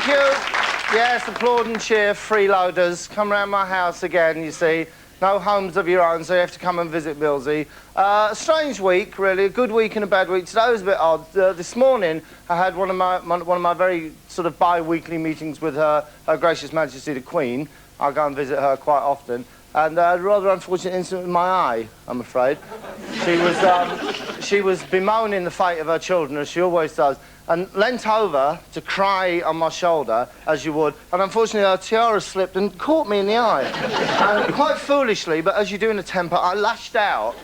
Thank you. Yes, applaud and cheer, freeloaders. Come round my house again, you see. No homes of your own, so you have to come and visit Millsy. Strange week, really. A good week and a bad week. Today was a bit odd. This morning, I had one of my very sort of bi-weekly meetings with Her Gracious Majesty the Queen. I go and visit her quite often. And a rather unfortunate incident with my eye, I'm afraid. She was bemoaning the fate of her children, as she always does, and leant over to cry on my shoulder, as you would, and unfortunately her tiara slipped and caught me in the eye. And quite foolishly, but as you do in a temper, I lashed out.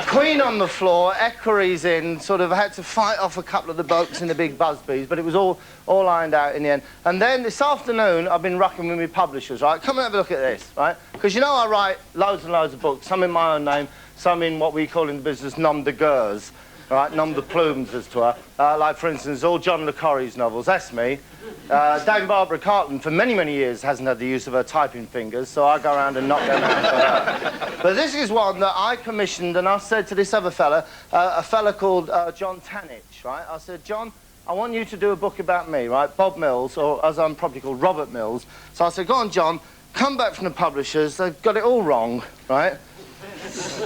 Queen on the floor, equerries in, sort of had to fight off a couple of the blokes in the big busbies, but it was all ironed out in the end. And then this afternoon, I've been rucking with my publishers, right? Come and have a look at this, right? Because you know I write loads and loads of books, some in my own name, some in what we call in the business nom de guerres. Right, nom de plumes as to her. Like, for instance, all John le Carre's novels, that's me. Dame Barbara Cartland, for many, many years, hasn't had the use of her typing fingers, so I go around and knock them out for her. But this is one that I commissioned, and I said to this other fella, a fella called John Tanich, right? I said, John, I want you to do a book about me, right? Bob Mills, or as I'm probably called, Robert Mills. So I said, go on, John, come back from the publishers, they've got it all wrong, right?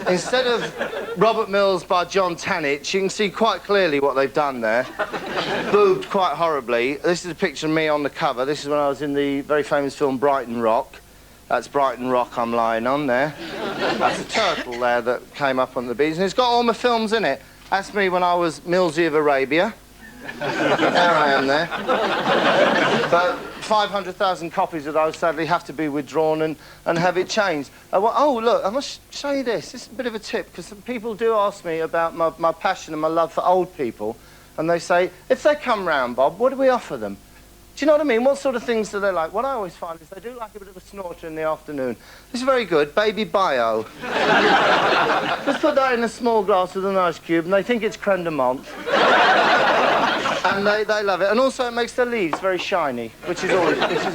Instead of Robert Mills by John Tanich, you can see quite clearly what they've done there. Boobed quite horribly. This is a picture of me on the cover. This is when I was in the very famous film Brighton Rock. That's Brighton Rock I'm lying on there. That's a turtle there that came up on the beach. And it's got all my films in it. That's me when I was Millsy of Arabia. There I am there. But 500,000 copies of those sadly have to be withdrawn and have it changed. Oh, look, I must show you this. This is a bit of a tip, because people do ask me about my passion and my love for old people, and they say, if they come round, Bob, what do we offer them? Do you know what I mean? What sort of things do they like? What I always find is they do like a bit of a snorter in the afternoon. This is very good, baby bio. Just put that in a small glass with an ice cube, and they think it's creme de menthe. And they love it. And also it makes the leaves very shiny, which is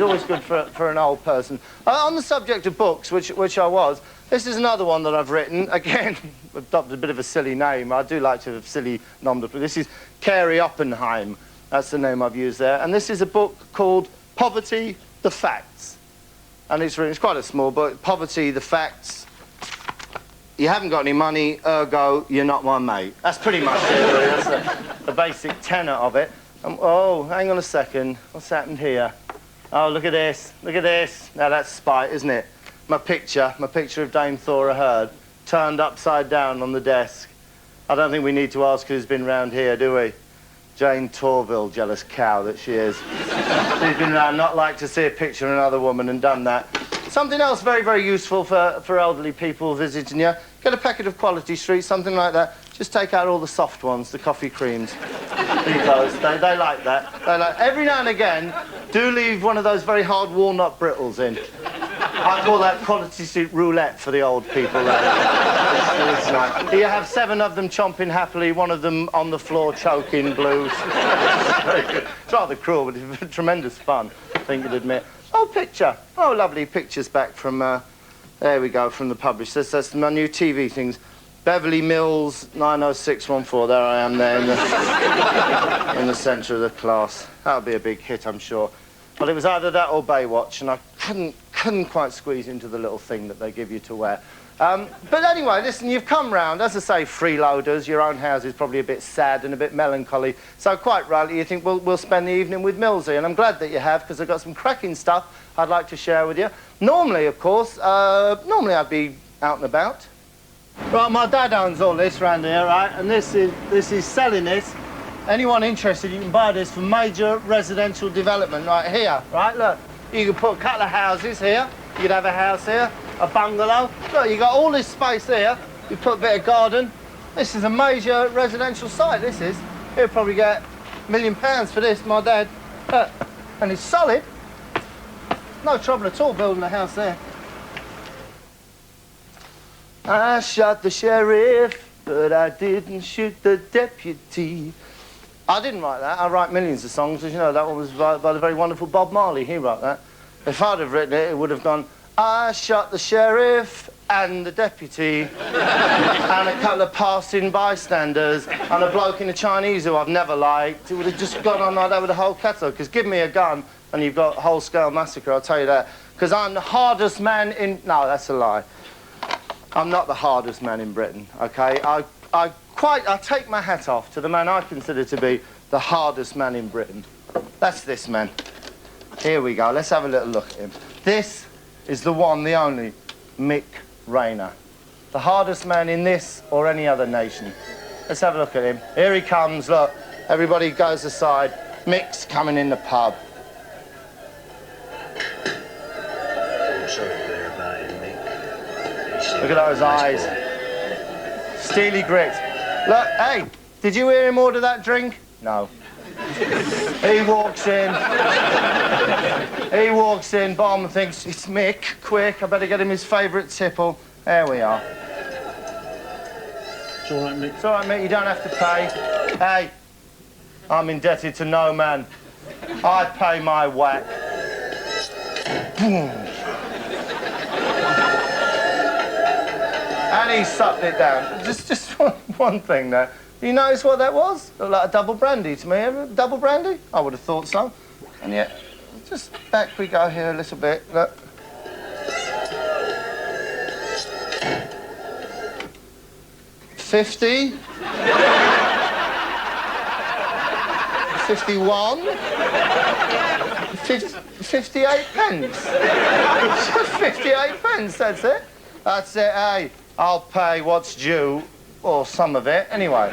always good for an old person. On the subject of books, which I was, this is another one that I've written. Again, I've adopted a bit of a silly name. I do like to have silly nom de plume. This is Carey Oppenheim. That's the name I've used there. And this is a book called Poverty, the Facts. And it's quite a small book. Poverty, the Facts. You haven't got any money, ergo, you're not my mate. That's pretty much it, really. That's the basic tenor of it. Oh, hang on a second. What's happened here? Oh, look at this. Look at this. Now, that's spite, isn't it? My picture of Dame Thora Hird, turned upside down on the desk. I don't think we need to ask who's been round here, do we? Jane Torville, jealous cow that she is. She's been around, not like to see a picture of another woman and done that. Something else very, very useful for elderly people visiting you. Get a packet of Quality Street, something like that. Just take out all the soft ones, the coffee creams. Leave those. They like that. Every now and again, do leave one of those very hard walnut brittles in. I call that Quality Street roulette for the old people. It's nice. You have 7 of them chomping happily, one of them on the floor choking blues. It's rather cruel, but it's tremendous fun, I think you'd admit. Oh, picture. Oh, lovely pictures back from, there we go, from the publisher. That's my new TV things. Beverly Mills, 90614. There I am there in the centre of the class. That'll be a big hit, I'm sure. Well, it was either that or Baywatch, and I couldn't quite squeeze into the little thing that they give you to wear. But anyway, listen, you've come round, as I say, freeloaders. Your own house is probably a bit sad and a bit melancholy. So quite rightly, you think, well, we'll spend the evening with Millsy, and I'm glad that you have, because I've got some cracking stuff I'd like to share with you. Normally, of course, I'd be out and about. Right, my dad owns all this round here, right, and this is selling this. Anyone interested, you can buy this for major residential development right here, right? Look, you could put a couple of houses here. You could have a house here, a bungalow. Look, you got all this space here. You put a bit of garden. This is a major residential site, this is. He'll probably get £1 million for this, my dad. Look, and it's solid. No trouble at all building a house there. I shot the sheriff, but I didn't shoot the deputy. I didn't write that. I write millions of songs, as you know. That one was by the very wonderful Bob Marley. He wrote that. If I'd have written it, it would have gone, I shot the sheriff and the deputy and a couple of passing bystanders and a bloke in a Chinese who I've never liked. It would have just gone on like that with the whole catalogue. Because give me a gun and you've got whole-scale massacre, I'll tell you that. Because I'm the hardest man in... No, that's a lie. I'm not the hardest man in Britain, OK? I take my hat off to the man I consider to be the hardest man in Britain. That's this man. Here we go. Let's have a little look at him. This is the one, the only, Mick Rayner. The hardest man in this or any other nation. Let's have a look at him. Here he comes, look. Everybody goes aside. Mick's coming in the pub. Look at those eyes. Steely grit. Look, hey, did you hear him order that drink? No. He walks in. He walks in, Bomb thinks, it's Mick, quick, I better get him his favourite tipple. There we are. It's all right, Mick. It's all right, Mick, you don't have to pay. Hey, I'm indebted to no man. I pay my whack. Boom. And he sucked it down. Just one thing there. Do you notice what that was? Looked like a double brandy to me. Double brandy? I would have thought so. And yet, just back we go here a little bit. Look. $50. 51. 58 pence. 58 pence, that's it. That's it, hey. I'll pay what's due, or some of it, anyway.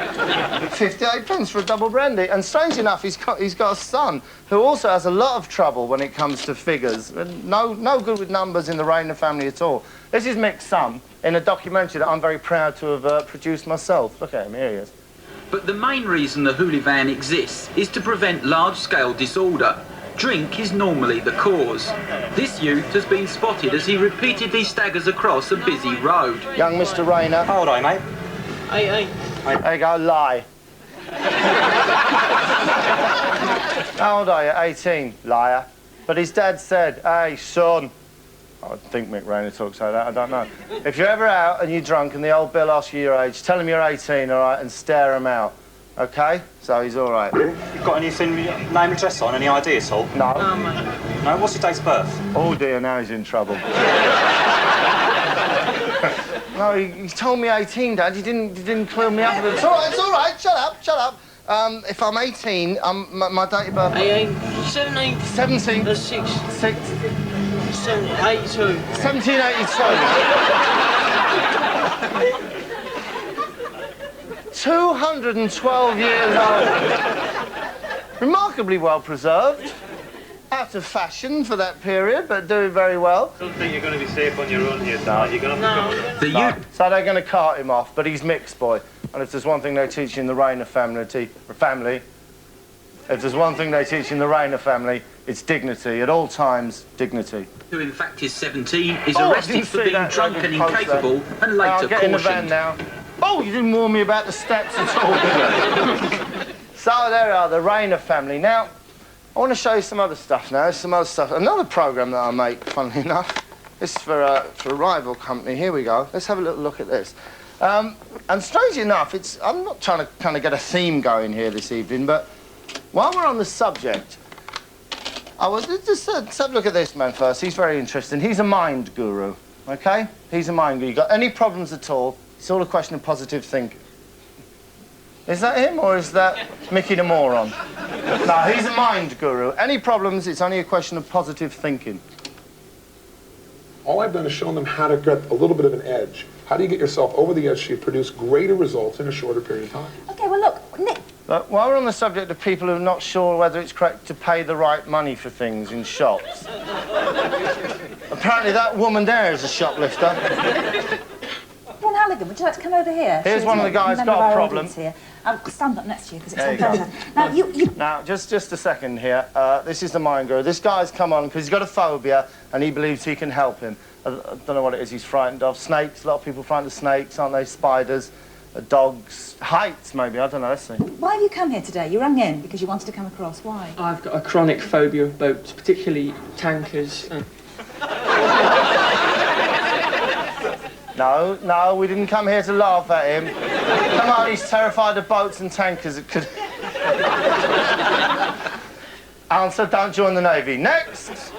58 pence for a double brandy. And strange enough, he's got a son who also has a lot of trouble when it comes to figures. No good with numbers in the Rayner family at all. This is Mick's son in a documentary that I'm very proud to have produced myself. Look at him, here he is. But the main reason the hooligan exists is to prevent large-scale disorder. Drink is normally the cause. This youth has been spotted as he repeatedly staggers across a busy road. Young Mr. Rayner. How old are you, mate? 18. There you go, lie. How old are you? 18, liar. But his dad said, hey, son. I think Mick Rayner talks like that, I don't know. If you're ever out and you're drunk and the old Bill asks you your age, tell him you're 18, all right, and stare him out. OK? So he's all right. You got anything, name and address on, any ID at all? No. No, mate. No? What's your date of birth? Oh dear, now he's in trouble. No, he told me 18, Dad. He didn't clear me up. It's all right, shut up. If I'm 18, my date of birth... 17. 17. 6. 6. 82. 1782. 212 years old. Remarkably well preserved. Out of fashion for that period, but doing very well. I don't think you're going to be safe on your own here tonight. You're going to have to go. The youth... So they're going to cart him off, but he's Mick's boy. And if there's one thing they teach in the Rayner family, it's dignity. At all times, dignity. who in fact is 17, is I arrested didn't for see being that. drunk and incapable and later I'll get in the van cautioned. now. Oh, you didn't warn me about the steps at all, did you? So there we are, the Rayner family. Now, I want to show you some other stuff now. Some other stuff. Another programme that I make, funnily enough. This is for a rival company. Here we go. Let's have a little look at this. And strangely enough, I'm not trying to kind of get a theme going here this evening, but while we're on the subject, let's have a look at this man first. He's very interesting. He's a mind guru, OK? He's a mind guru. You got any problems at all, it's all a question of positive thinking. Is that him, or is that Mickey the moron? No, he's a mind guru. Any problems, it's only a question of positive thinking. All I've done is shown them how to get a little bit of an edge. How do you get yourself over the edge so you produce greater results in a shorter period of time? OK, well, look, Nick... But while we're on the subject of people who are not sure whether it's correct to pay the right money for things in shops, apparently that woman there is a shoplifter. Ron Halligan, would you like to come over here? Here's one of the guys got a problem. Here. Stand up next to you, because it's There you unfair. Now, you... Now, just a second here. This is the mind guru. This guy's come on because he's got a phobia and he believes he can help him. I don't know what it is he's frightened of. Snakes. A lot of people frightened of snakes, aren't they? Spiders, dogs, heights, maybe. I don't know. Let's see. Why have you come here today? You rang in because you wanted to come across. Why? I've got a chronic phobia of boats, particularly tankers. No, we didn't come here to laugh at him. Come on, he's terrified of boats and tankers. It could... Answer, don't join the Navy. Next!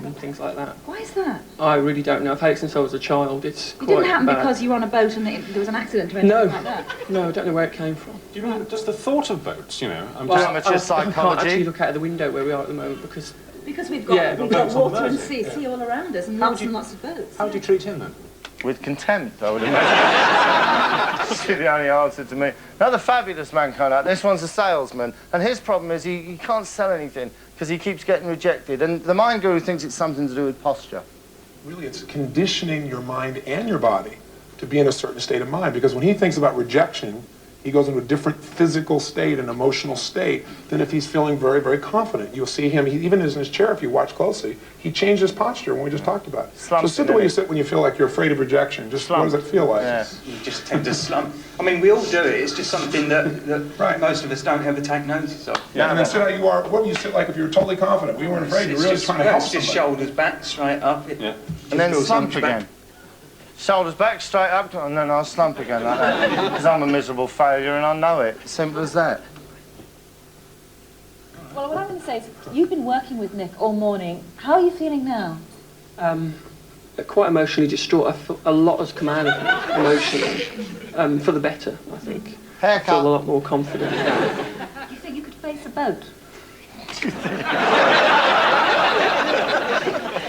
And things like that. Why is that? I really don't know. I've had it since I was a child. It's It quite didn't happen bad. because you were on a boat and there was an accident or anything No, like that? no, I don't know where it came from. Do you mean just the thought of boats, you know? I'm Well, just... Amateur I can't psychology. actually look out of the window where we are at the moment because... Because we've got, Yeah, we've got got boats on the water and Mersey. sea all around us and How lots do you- and lots of boats. How do you treat him, then? With contempt, I would imagine. That's the only answer to me. Another fabulous man coming out. This one's a salesman, and his problem is he can't sell anything because he keeps getting rejected. And the mind guru thinks it's something to do with posture. Really, it's conditioning your mind and your body to be in a certain state of mind. Because when he thinks about rejection, he goes into a different physical state, an emotional state, than if he's feeling very, very confident. You'll see him, even in his chair, if you watch closely, he changed his posture when we just talked about it. Slumping, So sit the way innit? you sit when you feel like you're afraid of rejection. Just what does it feel like? Yeah. You just tend to slump. I mean, we all do it. It's just something that Right. most of us don't ever take notice of. Yeah, and then sit how you are. What would you sit like if you were totally confident? We weren't afraid. You're really just, trying to help it's just somebody. shoulders back, straight up. Yeah. And then feels slump something back. again. Shoulders back, straight up, and then I'll slump again like that. Because I'm a miserable failure and I know it. Simple as that. Well, what I'm going to say is, you've been working with Nick all morning. How are you feeling now? Quite emotionally distraught. I feel a lot has come out of me emotionally, for the better, I think. I feel a Haircut. lot more confident now. You think you could face a boat?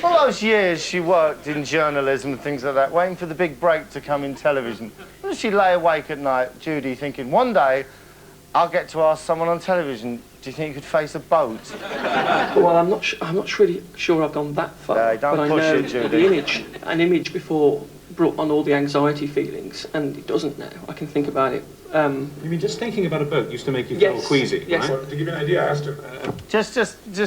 All those years she worked in journalism and things like that, waiting for the big break to come in television. What does she lay awake at night, Judy, thinking, one day I'll get to ask someone on television, do you think you could face a boat? Well, I'm not really sure I've gone that far. No, don't but push I know it, Judy. the image, an image before brought on all the anxiety feelings, and it doesn't now. I can think about it. You mean just thinking about a boat used to make you feel Yes, queasy, yes. right? So, to give you an idea, I asked her, Just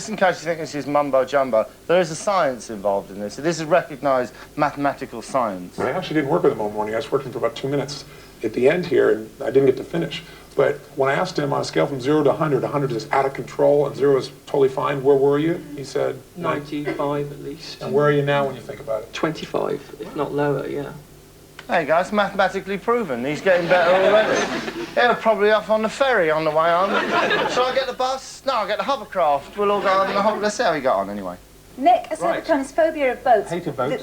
in case you think this is mumbo-jumbo, there is a science involved in this. This is recognised mathematical science. I actually didn't work with him all morning. I was working for about 2 minutes at the end here, and I didn't get to finish. But when I asked him on a scale from 0 to 100, 100 is out of control and 0 is totally fine, where were you? He said 95 at least. And where are you now when you think about it? 25, if not lower, yeah. There you go, it's mathematically proven. He's getting better already. He'll probably off on the ferry on the way home. Shall I get the bus? No, I'll get the hovercraft. We'll all go on the whole... Let's see how he got on anyway. Nick has Right. overcome his phobia of boats. Hate of boats.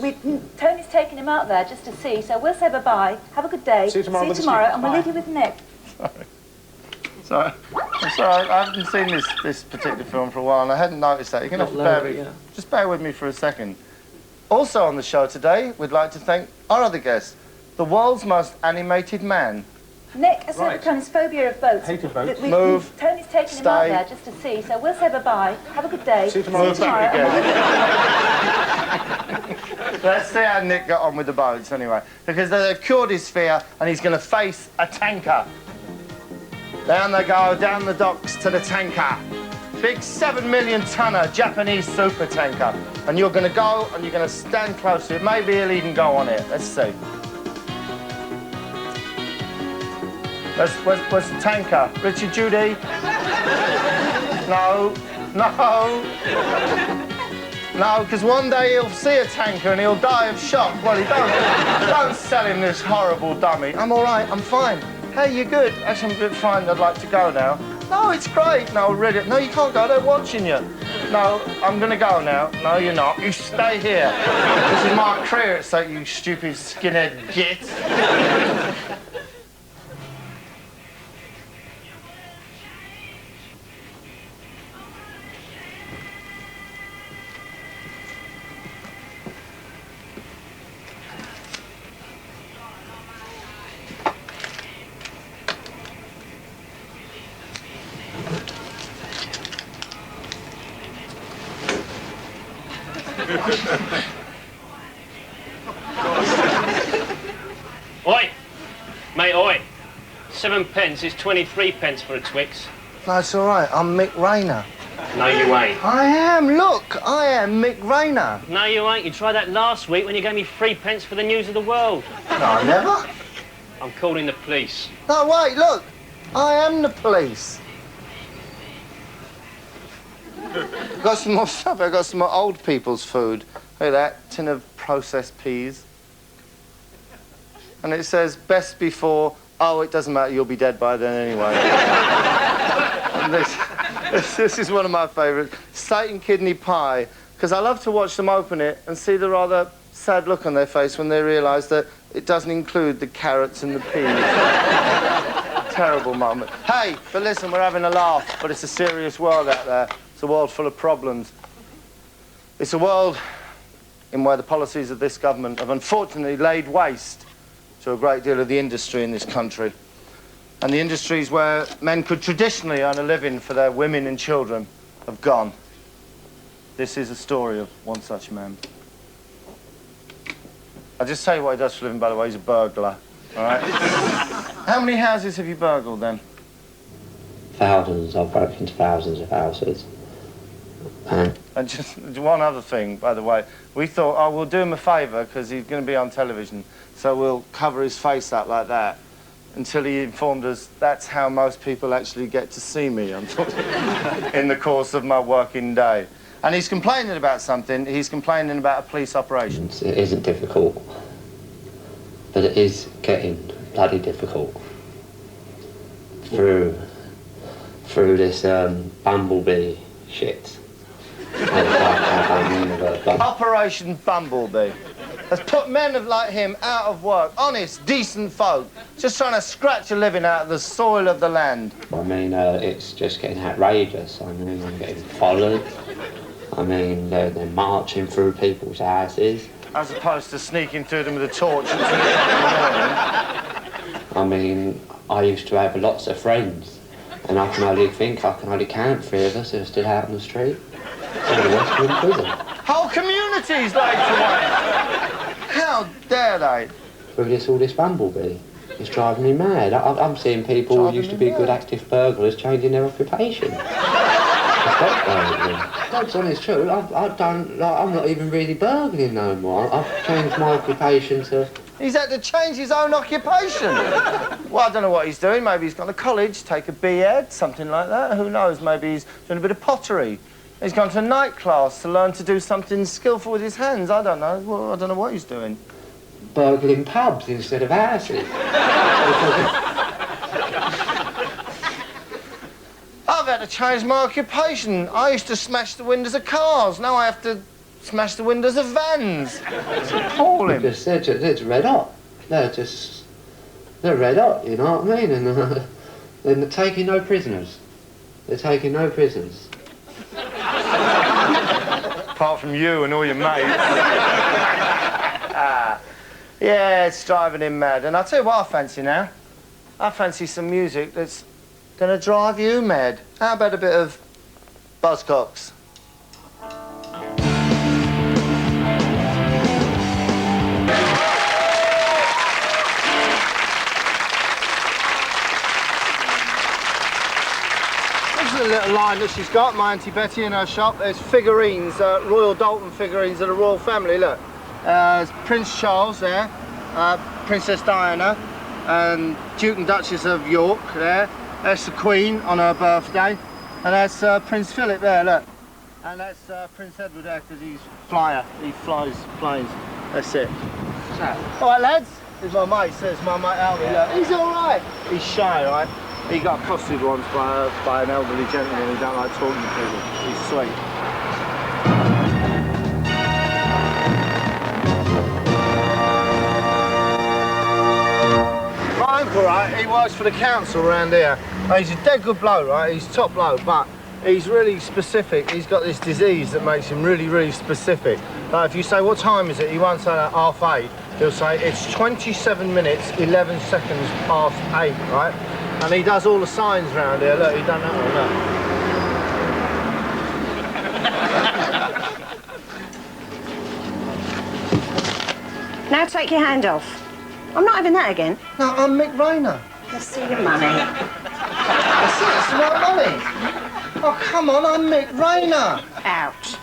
Tony's taking him out there just to see, so we'll say bye-bye. Have a good day. See you tomorrow, Mr. and we'll Bye. leave you with Nick. Sorry, I haven't seen this particular film for a while and I hadn't noticed that. You're going to have to Not bear lower, me. yeah. Just bear with me for a second. Also on the show today, we'd like to thank our other guest, the world's most animated man. Nick has Right. overcome his phobia of boats. Hate of boats. Move. Tony's taking him out Stay. there just to see, so we'll say bye-bye. Have a good day. See you tomorrow. Move back and we'll again. Let's see how Nick got on with the boats anyway. Because they've cured his fear and he's going to face a tanker. Down they go, down the docks to the tanker. Big 7 million tonner Japanese super tanker. And you're going to go and you're going to stand close to it. Maybe he'll even go on it. Let's see. Where's the tanker? Richard, Judy? No. No, because one day he'll see a tanker and he'll die of shock. Well, don't sell him this horrible dummy. I'm all right, I'm fine. Hey, you're good. Actually, I'm a bit frightened. I'd like to go now. No, it's great. No, really. No, you can't go. They're watching you. No, I'm going to go now. No, you're not. You stay here. This is my career at stake, you stupid skinhead git. Oi! Mate, oi! 7 pence is 23 pence for a Twix. No, it's all right. I'm Mick Rayner. No, you ain't. I am. Look, I am Mick Rayner. No, you ain't. You tried that last week when you gave me 3 pence for the news of the world. No, I never. I'm calling the police. No, wait, look. I am the police. Got some more stuff. I got some more old people's food. Look at that tin of processed peas. and it says, best before, oh, it doesn't matter, you'll be dead by then anyway. And this is one of my favourites, steak and kidney pie, because I love to watch them open it and see the rather sad look on their face when they realise that it doesn't include the carrots and the peas. Terrible moment. Hey, but listen, we're having a laugh, but it's a serious world out there. It's a world full of problems. It's a world in where the policies of this government have unfortunately laid waste to a great deal of the industry in this country. And the industries where men could traditionally earn a living for their women and children have gone. This is a story of one such man. I'll just tell you what he does for a living, by the way. He's a burglar, all right? How many houses have you burgled, then? Thousands. I've broken into thousands of houses. And just one other thing, by the way. We thought, oh, we'll do him a favour, because he's going to be on television, so we'll cover his face up like that, until he informed us that's how most people actually get to see me in the course of my working day. And he's complaining about something. He's complaining about a police operation. It isn't difficult, but it is getting bloody difficult through this bumblebee shit. Operation Bumblebee has put men like him out of work. Honest, decent folk, just trying to scratch a living out of the soil of the land. I mean, it's just getting outrageous. I mean, I'm getting followed. I mean, they're marching through people's houses. As opposed to sneaking through them with a torch at 2 o'clock in the morning. I mean, I used to have lots of friends, and I can only count 3 of us who are still out on the street. All the rest are in prison. Whole communities laid to waste. How dare they? Through all this bumblebee. It's driving me mad. I'm seeing people who used to be good active burglars changing their occupation. Stop burgling. God's honest truth, I'm not even really burgling no more. I've changed my occupation to... He's had to change his own occupation. Well, I don't know what he's doing. Maybe he's gone to college, take a B.Ed, something like that. Who knows? Maybe he's doing a bit of pottery. He's gone to a night class to learn to do something skillful with his hands. I don't know. Well, I don't know what he's doing. Burgling pubs instead of houses. I've had to change my occupation. I used to smash the windows of cars. Now I have to smash the windows of vans. It's appalling. They're just red hot. They're red hot, you know what I mean? And they're taking no prisoners. They're taking no prisoners. Apart from you and all your mates. Yeah, it's driving him mad. And I'll tell you what I fancy now. I fancy some music that's gonna drive you mad. How about a bit of Buzzcocks? This is a little line that she's got, my Auntie Betty, in her shop. There's figurines, Royal Dalton figurines of the royal family, look. There's Prince Charles there, Princess Diana, and Duke and Duchess of York there. That's the Queen on her birthday, and that's Prince Philip there, look. And that's Prince Edward there, because he's flyer, he flies planes. That's it. All right, lads, here's my mate, says my mate Albie, look. He's all right. He's shy, right? He got accosted once by an elderly gentleman who don't like talking to people. He's sweet. My uncle, right, he works for the council around here. He's a dead good bloke, right? He's top bloke, but he's really specific. He's got this disease that makes him really, really specific. Like if you say, what time is it? He won't say that 8:30. He'll say, it's 27 minutes, 11 seconds past 8, right? And he does all the signs around here. Look, he done that one, look. Now take your hand off. I'm not having that again. No, I'm Mick Rayner. Let's see your money. That's my money. Oh, come on, I'm Mick Rayner. Out.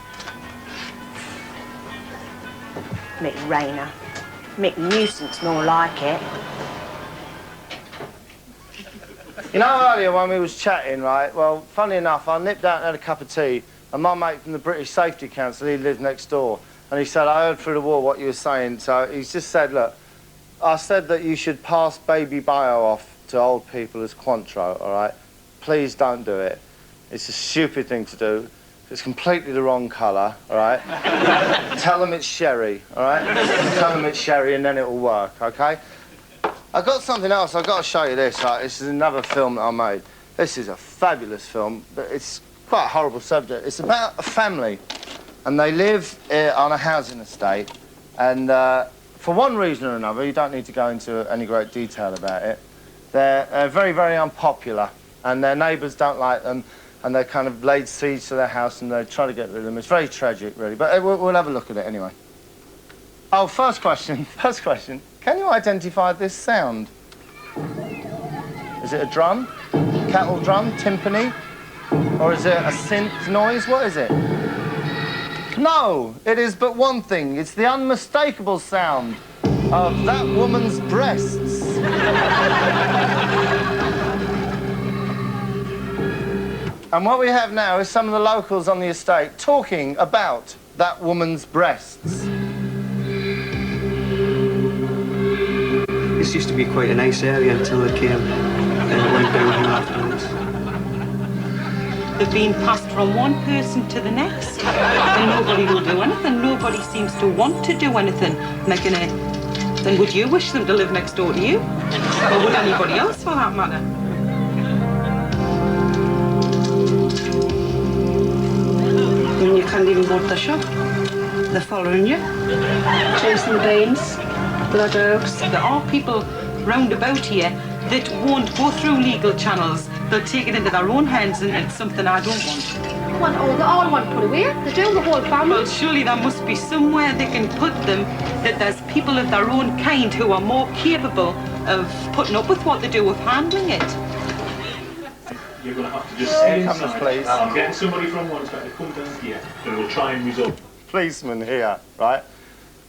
Mick Rayner. Mick Nuisance, more like it. You know, earlier when we was chatting, right, well, funny enough, I nipped out and had a cup of tea, and my mate from the British Safety Council, he lived next door, and he said, I heard through the wall what you were saying, so he's just said, look, I said that you should pass baby bio off to old people as Cointreau, all right? Please don't do it. It's a stupid thing to do. It's completely the wrong colour, all right? Tell them it's sherry, all right? Tell them it's sherry and then it'll work, OK? I've got something else. I've got to show you this, right? This is another film that I made. This is a fabulous film, but it's quite a horrible subject. It's about a family, and they live on a housing estate, and for one reason or another, you don't need to go into any great detail about it, they're very, very unpopular, and their neighbours don't like them, and they kind of laid siege to their house, and they're trying to get rid of them. It's very tragic, really, but we'll have a look at it anyway. Oh, first question. Can you identify this sound? Is it a drum? Kettle drum? Timpani? Or is it a synth noise? What is it? No, it is but one thing. It's the unmistakable sound of that woman's breasts. And what we have now is some of the locals on the estate talking about that woman's breasts. This used to be quite a nice area until they came and it went downhill afterwards. They've been passed from one person to the next, and nobody will do anything. Nobody seems to want to do anything. Then would you wish them to live next door to you? Or would anybody else, for that matter? When you can't even go to the shop, they're following you, chasing veins, blood oaks. There are people round about here that won't go through legal channels. They'll take it into their own hands, and it's something I don't want. I want to put away. They're doing the whole family. Well, surely there must be somewhere they can put them, that there's people of their own kind who are more capable of putting up with what they do, of handling it. You're going to have to just stay inside. Please. I'm getting somebody from one side to come down here, and we'll try and resolve. Policeman here, right?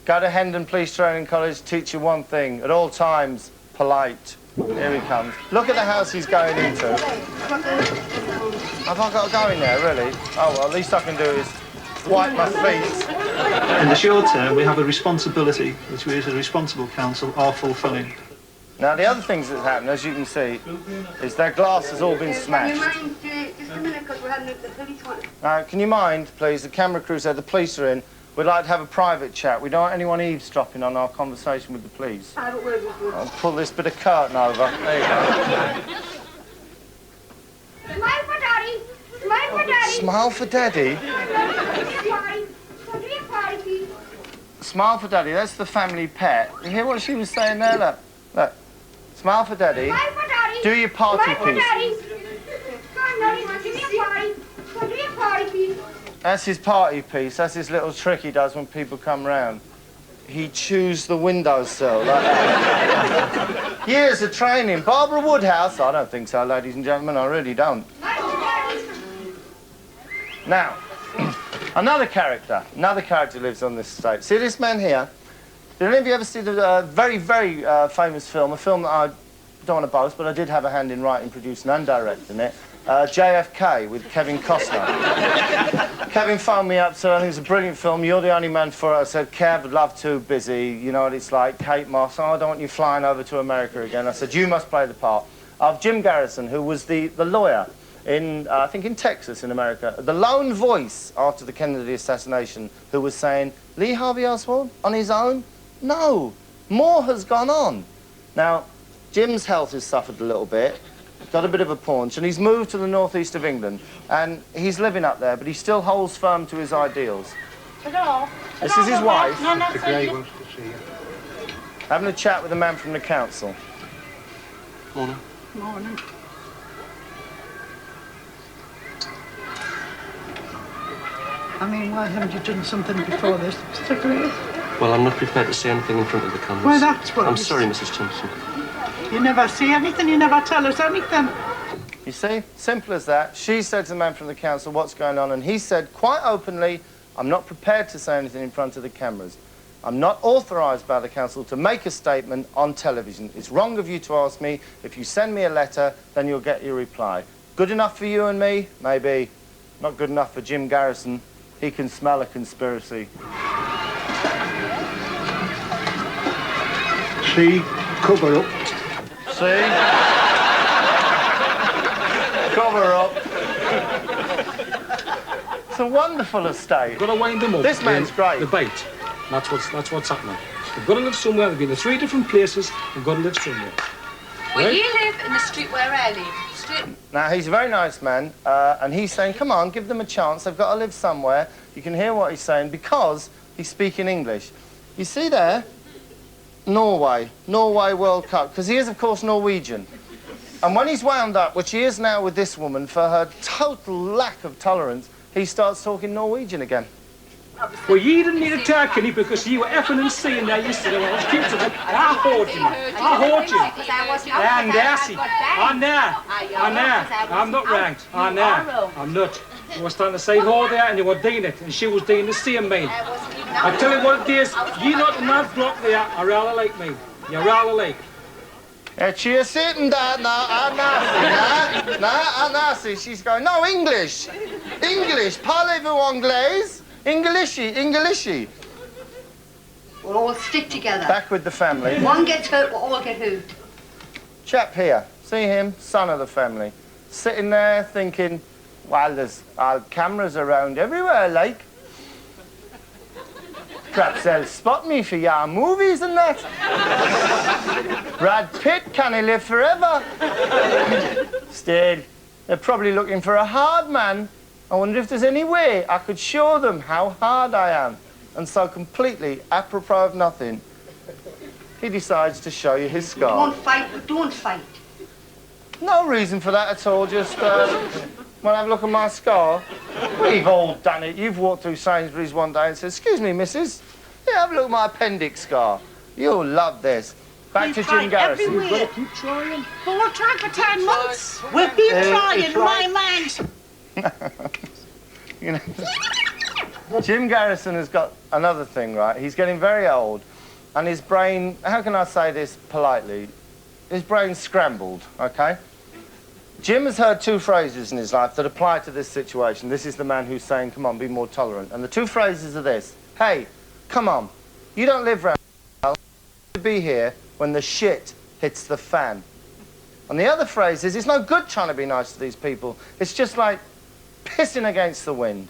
Go to Hendon Police Training College, teach you one thing, at all times, polite. Here he comes. Look at the house he's going into. Have I got to go in there, really? Oh, well, at least I can do is wipe my feet. In the short term, we have a responsibility, which we as a responsible council are fulfilling. Now, the other things that happen, as you can see, is their glass has all been smashed. Can you mind, just a minute, because we're having the police one. Now, can you mind, please, the camera crews there, the police are in. We'd like to have a private chat. We don't want anyone eavesdropping on our conversation with the police. I'll pull this bit of curtain over. There you go. Smile for Daddy. Smile for Daddy. Smile for Daddy? Smile for Daddy, that's the family pet. You hear what she was saying there? Look. Look. Smile for Daddy. Smile for Daddy. Do your party Smile for piece. Daddy. Come on, Daddy. Give me a party. Come do your party piece. That's his party piece. That's his little trick he does when people come round. He chews the windowsill like that. Years of training. Barbara Woodhouse? I don't think so, ladies and gentlemen. I really don't. Now, another character lives on this estate. See this man here? Did any of you ever see the very, very famous film, a film that I don't want to boast, but I did have a hand in writing, producing and directing it, JFK with Kevin Costner. Kevin phoned me up, said, I think it's a brilliant film, you're the only man for it. I said, Kev, I'd love to, busy, you know what it's like, Kate Moss, oh, I don't want you flying over to America again. I said, you must play the part of Jim Garrison, who was the lawyer in, I think in Texas in America, the lone voice after the Kennedy assassination, who was saying, Lee Harvey Oswald, on his own? No, more has gone on. Now, Jim's health has suffered a little bit, got a bit of a paunch, and he's moved to the northeast of England, and he's living up there, but he still holds firm to his ideals. Hello. This is his wife. No, no, Having a chat with a man from the council. Morning. Morning. I mean, why haven't you done something before this, Mr. Gray? Well, I'm not prepared to say anything in front of the cameras. Well, that's what I'm sorry, Mrs. Thompson. You never say anything, you never tell us anything. You see? Simple as that. She said to the man from the council, what's going on? And he said quite openly, I'm not prepared to say anything in front of the cameras. I'm not authorised by the council to make a statement on television. It's wrong of you to ask me. If you send me a letter, then you'll get your reply. Good enough for you and me? Maybe. Not good enough for Jim Garrison. He can smell a conspiracy. See? Cover up. See? Cover up. It's a wonderful estate. You've got to wind them up. This man's great. The bait. That's what's happening. They've got to live somewhere. They've been in 3 different places. They've got to live somewhere. Well, Right? you live in the street where I live. Street. Now, he's a very nice man, and he's saying, come on, give them a chance. They've got to live somewhere. You can hear what he's saying because he's speaking English. You see there? Norway World Cup, because he is, of course, Norwegian. And when he's wound up, which he is now with this woman, for her total lack of tolerance, he starts talking Norwegian again. Well, you didn't need a turkey because you were effing and seeing there yesterday when I was cute to them, and I heard you, man. I heard you. And there, see. I'm there. I'm there. I'm not ranked. I'm there. I'm not. I was trying to say her there and you were doing it, and she was doing the same, mate. I tell you what it is, you not in that block there, I rather like me. You rather like. She's sitting there now, Anasi. She's going, no, English. English. Parlez-vous anglais? Englishy. We'll all stick together. Back with the family. One gets hurt, we'll all get hurt. Chap here, see him, son of the family, sitting there thinking, well, there's cameras around everywhere, like. Perhaps they'll spot me for your movies and that. Brad Pitt, can he live forever? Still, they're probably looking for a hard man. I wonder if there's any way I could show them how hard I am. And so completely apropos of nothing, he decides to show you his scar. Don't fight. No reason for that at all, just, well, have a look at my scar. We've all done it. You've walked through Sainsbury's one day and said, excuse me, missus, yeah, have a look at my appendix scar. You'll love this. Back to Jim Garrison. You've got to keep trying. Well, we've tried for 10 months. We've been trying, my man. You know, Jim Garrison has got another thing, right? He's getting very old, and his brain, how can I say this politely? His brain's scrambled, okay? Jim has heard 2 phrases in his life that apply to this situation. This is the man who's saying, come on, be more tolerant. And the 2 phrases are this: hey, come on, you don't live round here. You be here when the shit hits the fan. And the other phrase is, it's no good trying to be nice to these people. It's just like pissing against the wind.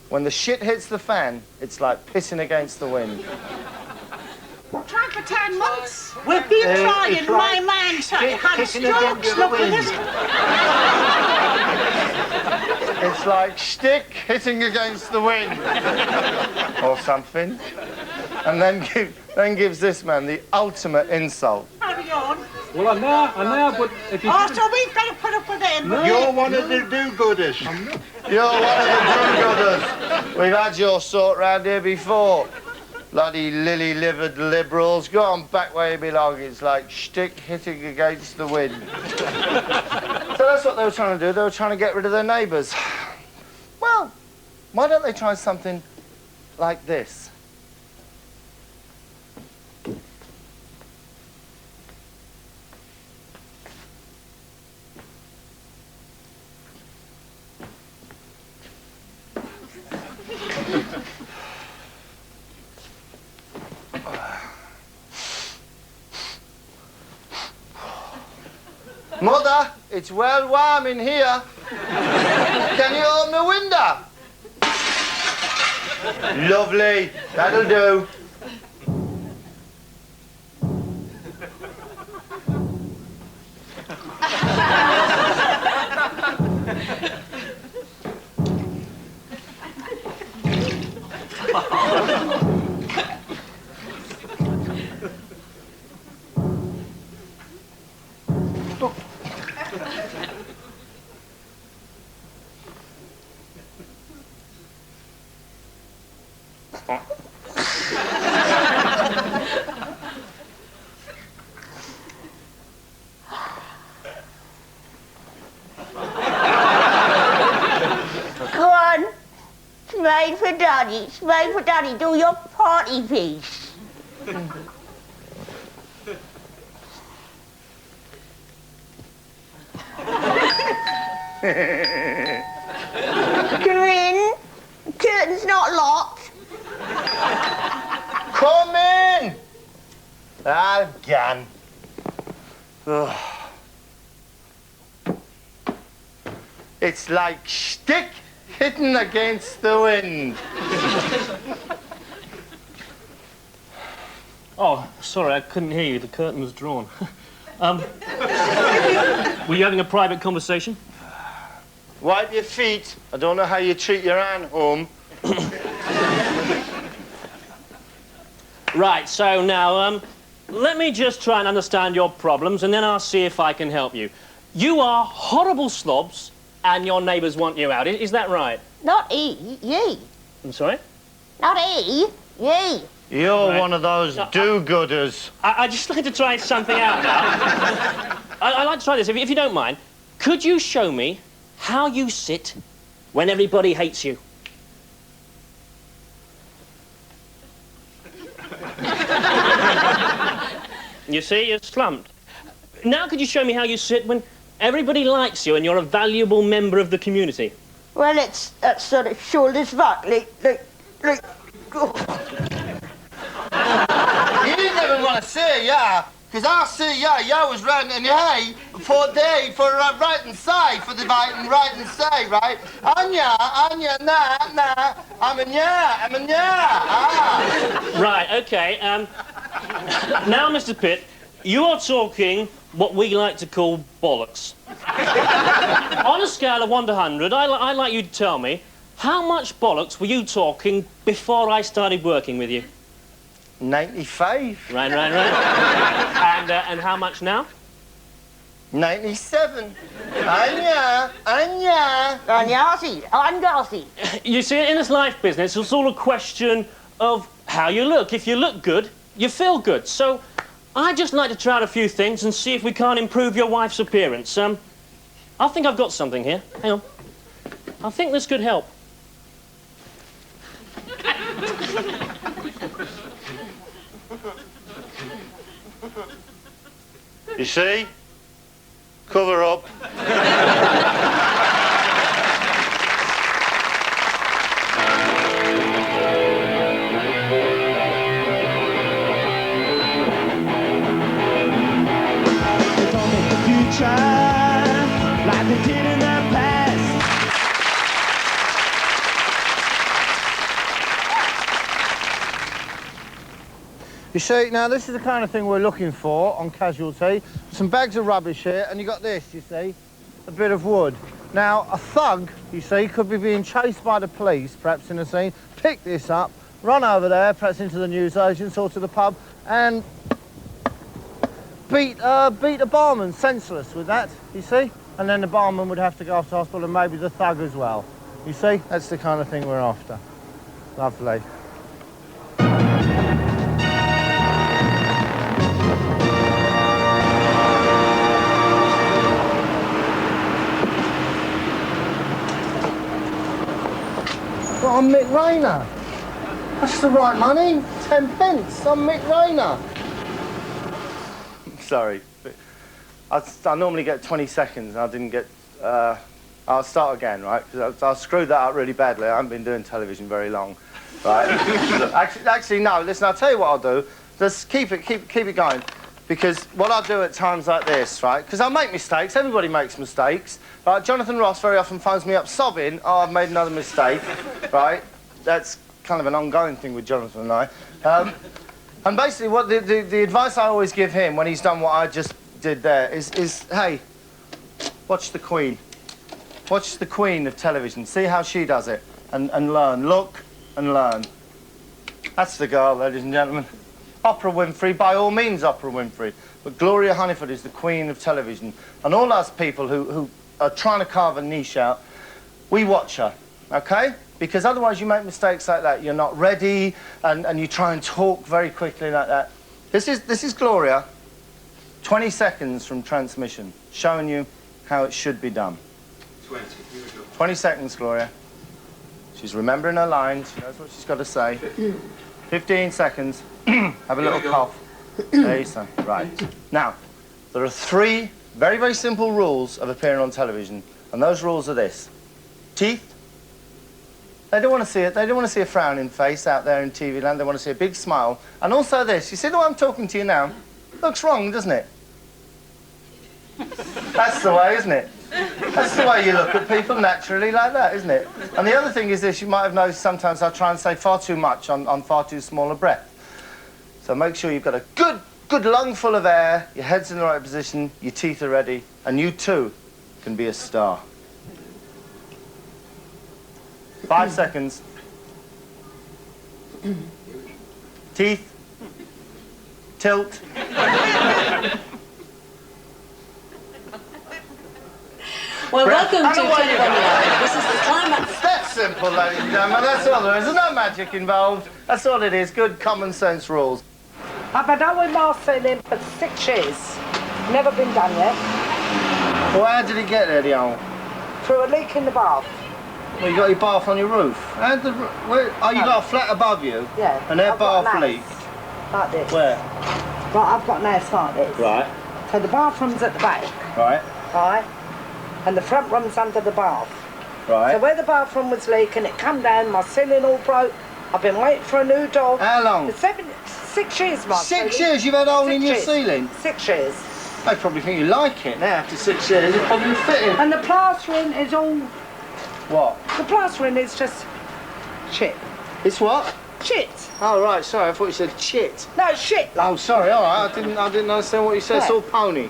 When the shit hits the fan, it's like pissing against the wind. We've tried for 10 months. We've been trying, my man. Had strokes, look at this. It's like stick hitting against the wind. Or something. And then gives this man the ultimate insult. Carry on. Well, I know, but if you... Oh, so we've got to put up with him. No. You're one of the do-gooders. You're one of the do-gooders. We've had your sort round here before. Bloody lily-livered liberals. Go on back where you belong. It's like stick hitting against the wind. So that's what they were trying to do. They were trying to get rid of their neighbours. Well, why don't they try something like this? Mother, it's well warm in here. Can you open the window? Lovely, that'll do. Go on. Smile for Daddy. Smile for Daddy. Do your party piece. Grin. Curtain's not locked. Come in! Again. Ugh. It's like stick hitting against the wind. Oh, sorry, I couldn't hear you. The curtain was drawn. Were you having a private conversation? Wipe your feet. I don't know how you treat your aunt home. Right, so now, let me just try and understand your problems, and then I'll see if I can help you. You are horrible slobs, and your neighbours want you out. Is that right? Not E, ye. I'm sorry? Not E, ye. You're Right. one of those do-gooders. I'd just like to try something out now. I'd like to try this, if you don't mind. Could you show me how you sit when everybody hates you? You see, you're slumped. Now could you show me how you sit when everybody likes you and you're a valuable member of the community? Well, it's that sort of shoulders back, like. You didn't even want to say yeah, because I say yeah was right and hey for day for right and say for the right and say, right? Anya, nah, I'm a yeah. Ah. Right, okay, now, Mr. Pitt, you are talking what we like to call bollocks. On a scale of 1 to 100, I'd like you to tell me, how much bollocks were you talking before I started working with you? 95. Right. And how much now? 97. Anya. Angasi. You see, in this life business, it's all a question of how you look. If you look good, you feel good. So I'd just like to try out a few things and see if we can't improve your wife's appearance. I think I've got something here. Hang on. I think this could help. You see? Cover up. Like they did in the past. You see, now this is the kind of thing we're looking for on Casualty. Some bags of rubbish here, and you got this, you see, a bit of wood. Now, a thug, you see, could be being chased by the police, perhaps in a scene, pick this up, run over there, perhaps into the newsagents or to the pub, and beat a barman senseless with that, you see? And then the barman would have to go off to hospital and maybe the thug as well. You see? That's the kind of thing we're after. Lovely. Well, I'm Mick Rayner. That's the right money. 10 pence. I'm Mick Rayner. Sorry. I normally get 20 seconds. I didn't get... I'll start again, right? Because I screwed that up really badly. I haven't been doing television very long, right? actually, no. Listen, I'll tell you what I'll do. Just keep it going. Because what I'll do at times like this, right? Because I'll make mistakes. Everybody makes mistakes. Right? Jonathan Ross very often phones me up sobbing, oh, I've made another mistake, right? That's kind of an ongoing thing with Jonathan and I. And basically, what the advice I always give him when he's done what I just did there is hey, watch the Queen. Watch the Queen of television. See how she does it and learn. Look and learn. That's the girl, ladies and gentlemen. Oprah Winfrey, by all means Oprah Winfrey. But Gloria Hunniford is the Queen of television. And all us people who are trying to carve a niche out, we watch her, okay? Because otherwise you make mistakes like that. You're not ready, and you try and talk very quickly like that. This is Gloria, 20 seconds from transmission, showing you how it should be done. 20 seconds, Gloria. She's remembering her lines. She knows what she's got to say. 15 seconds. Have a little cough. There you go. Right. Now, there are 3 very, very simple rules of appearing on television, and those rules are this. Teeth, They don't want to see it. They don't want to see a frowning face out there in TV land. They want to see a big smile. And also this. You see the way I'm talking to you now? Looks wrong, doesn't it? That's the way, isn't it? That's the way you look at people naturally like that, isn't it? And the other thing is this. You might have noticed sometimes I try and say far too much on far too small a breath. So make sure you've got a good lung full of air, your head's in the right position, your teeth are ready, and you too can be a star. 5 seconds. Teeth. Tilt. Well, welcome to Telephone Live. This is the climax. That's simple, ladies and gentlemen. That's all there is. There's no magic involved. That's all it is. Good common sense rules. I've been down with Marcel for 6 years. Never been done yet. Well, how did he get there, the old? Through a leak in the bath. Well, you got your bath on your roof. You got a flat above you? Yeah. And their I've got bath an leak? Like this. Where? Right, I've got an house like this. Right. So the bathroom's at the back. Right. Right. And the front room's under the bath. Right. So where the bathroom was leaking, it come down, my ceiling all broke. I've been waiting for a new door. How long? 6 years, Mark. 6 years you've had a hole in your 6 ceiling? 6 years. I probably think you like it now after 6 years. It's probably fitting. And the plastering is all... What? The plastering is just shit. It's what? Shit. Oh, right, sorry, I thought you said chit. No, shit. Oh, sorry, all right, I didn't understand what you said. It's all pony.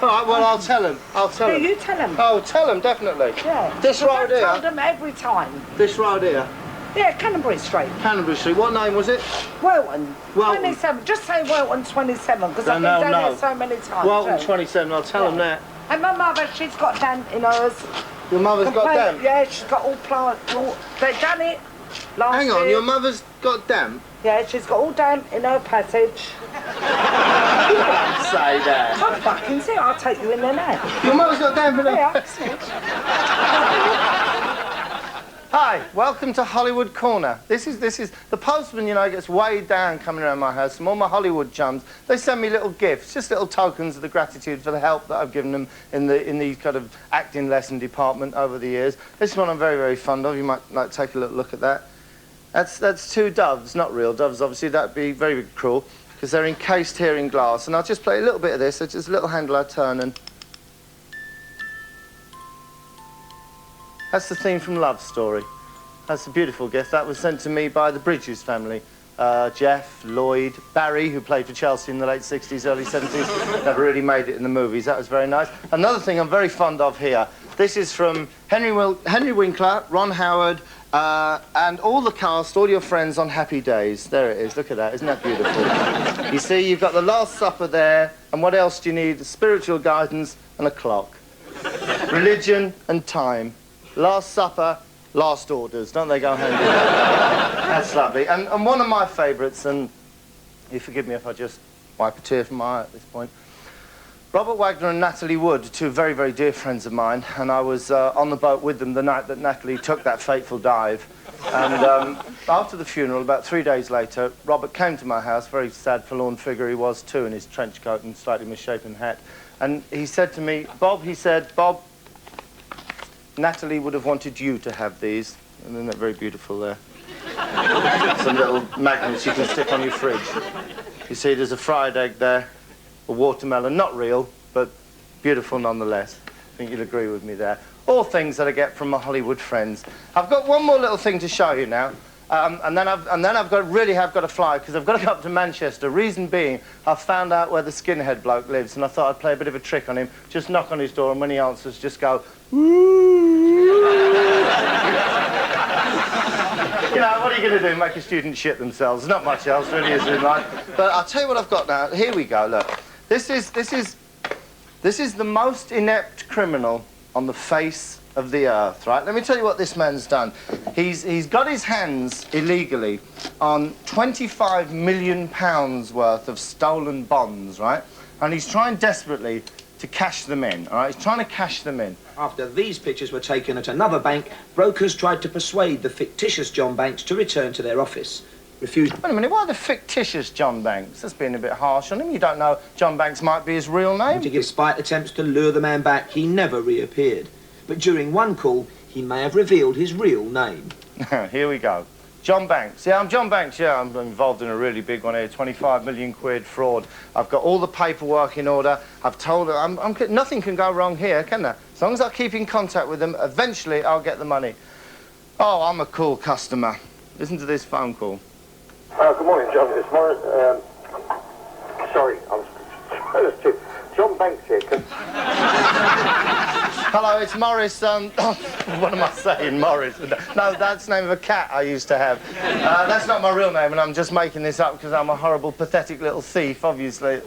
All right, well, I'll tell him. Yeah, you tell him. Oh, tell him, definitely. Yeah. This right here? I told them every time. This right here? Yeah, Canterbury Street. Canterbury Street. What name was it? Welton. Welton. 27. Just say Welton 27, because I've been down there so many times. Welton too. 27, I'll tell him that. And my mother, she's got damp in hers. Your mother's got damp? Yeah, she's got all plant. They've done it last Hang on, year. your mother's got damp? Yeah, she's got all damp in her passage. Don't say that. Come fucking see, I'll take you in there now. Your mother's got damp in her passage? Hi, welcome to Hollywood Corner. This is the postman, you know, gets weighed down coming around my house from all my Hollywood chums. They send me little gifts, just little tokens of the gratitude for the help that I've given them in the kind of acting lesson department over the years. This is one I'm very, very fond of. You might like take a little look at that. That's 2 doves, not real doves, obviously. That'd be very, very cruel because they're encased here in glass. And I'll just play a little bit of this. It's just a little handle I turn and. That's the theme from Love Story. That's a beautiful gift. That was sent to me by the Bridges family. Jeff, Lloyd, Barry, who played for Chelsea in the late 60s, early 70s, never really made it in the movies. That was very nice. Another thing I'm very fond of here, this is from Henry Winkler, Ron Howard, and all the cast, all your friends on Happy Days. There it is. Look at that. Isn't that beautiful? You see, you've got the Last Supper there, and what else do you need? Spiritual guidance and a clock. Religion and time. Last Supper, last orders. Don't they go hand in hand? That's lovely. And one of my favourites, and you forgive me if I just wipe a tear from my eye at this point. Robert Wagner and Natalie Wood, 2 very, very dear friends of mine, and I was on the boat with them the night that Natalie took that fateful dive. And after the funeral, about 3 days later, Robert came to my house, very sad, forlorn figure he was too, in his trench coat and slightly misshapen hat. And he said to me, Bob, Natalie would have wanted you to have these. And isn't that very beautiful there? Some little magnets you can stick on your fridge. You see, there's a fried egg there, a watermelon, not real, but beautiful nonetheless. I think you'll agree with me there. All things that I get from my Hollywood friends. I've got one more little thing to show you now. And then I've got to fly because I've got to go up to Manchester. Reason being, I've found out where the skinhead bloke lives, and I thought I'd play a bit of a trick on him. Just knock on his door, and when he answers, just go. You know, what are you going to do? Make a student shit themselves? There's not much else really is in life. But I'll tell you what I've got now. Here we go. Look, this is the most inept criminal on the face of the earth, right? Let me tell you what this man's done. He's got his hands illegally on £25 million worth of stolen bonds, right? And he's trying desperately to cash them in, all right? He's trying to cash them in. After these pictures were taken at another bank, brokers tried to persuade the fictitious John Banks to return to their office. Refused. Wait a minute, why the fictitious John Banks? That's being a bit harsh on him. You don't know John Banks might be his real name. Despite attempts to lure the man back, he never reappeared. But during one call, he may have revealed his real name. Here we go. John Banks. Yeah, I'm John Banks. Yeah, I'm involved in a really big one here. 25 million quid fraud. I've got all the paperwork in order. I've told her nothing can go wrong here, can there? As long as I keep in contact with them, eventually I'll get the money. Oh, I'm a cool customer. Listen to this phone call. Good morning, John. It's Morris. Sorry, I'm supposed to. John Banks here. Hello, it's Morris. What am I saying, Morris? No, that's the name of a cat I used to have. That's not my real name, and I'm just making this up because I'm a horrible, pathetic little thief, obviously.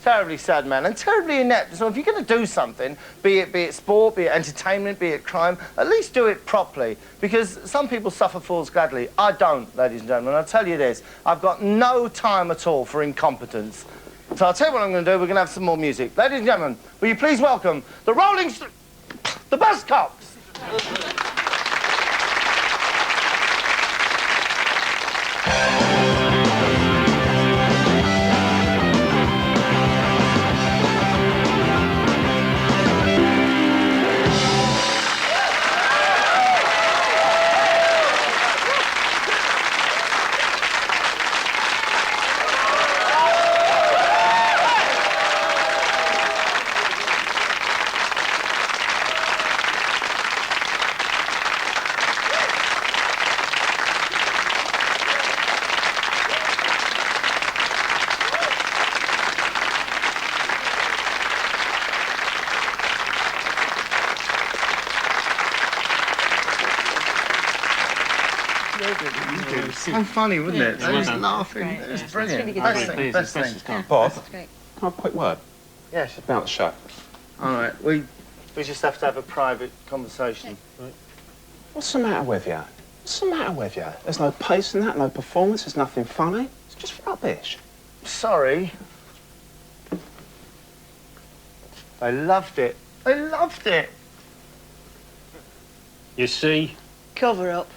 Terribly sad man, and terribly inept. So if you're going to do something, be it sport, be it entertainment, be it crime, at least do it properly. Because some people suffer fools gladly. I don't, ladies and gentlemen. I'll tell you this. I've got no time at all for incompetence. So I'll tell you what I'm going to do. We're going to have some more music. Ladies and gentlemen, will you please welcome the the Buzzcocks. So funny, wasn't it? I was laughing. It was brilliant. Best thing. Bob, can I have a quick word? Yes. About the show. All right, we just have to have a private conversation. Right. What's the matter with you? What's the matter with you? There's no pace in that, no performance, there's nothing funny. It's just rubbish. Sorry. I loved it. I loved it. You see? Cover up.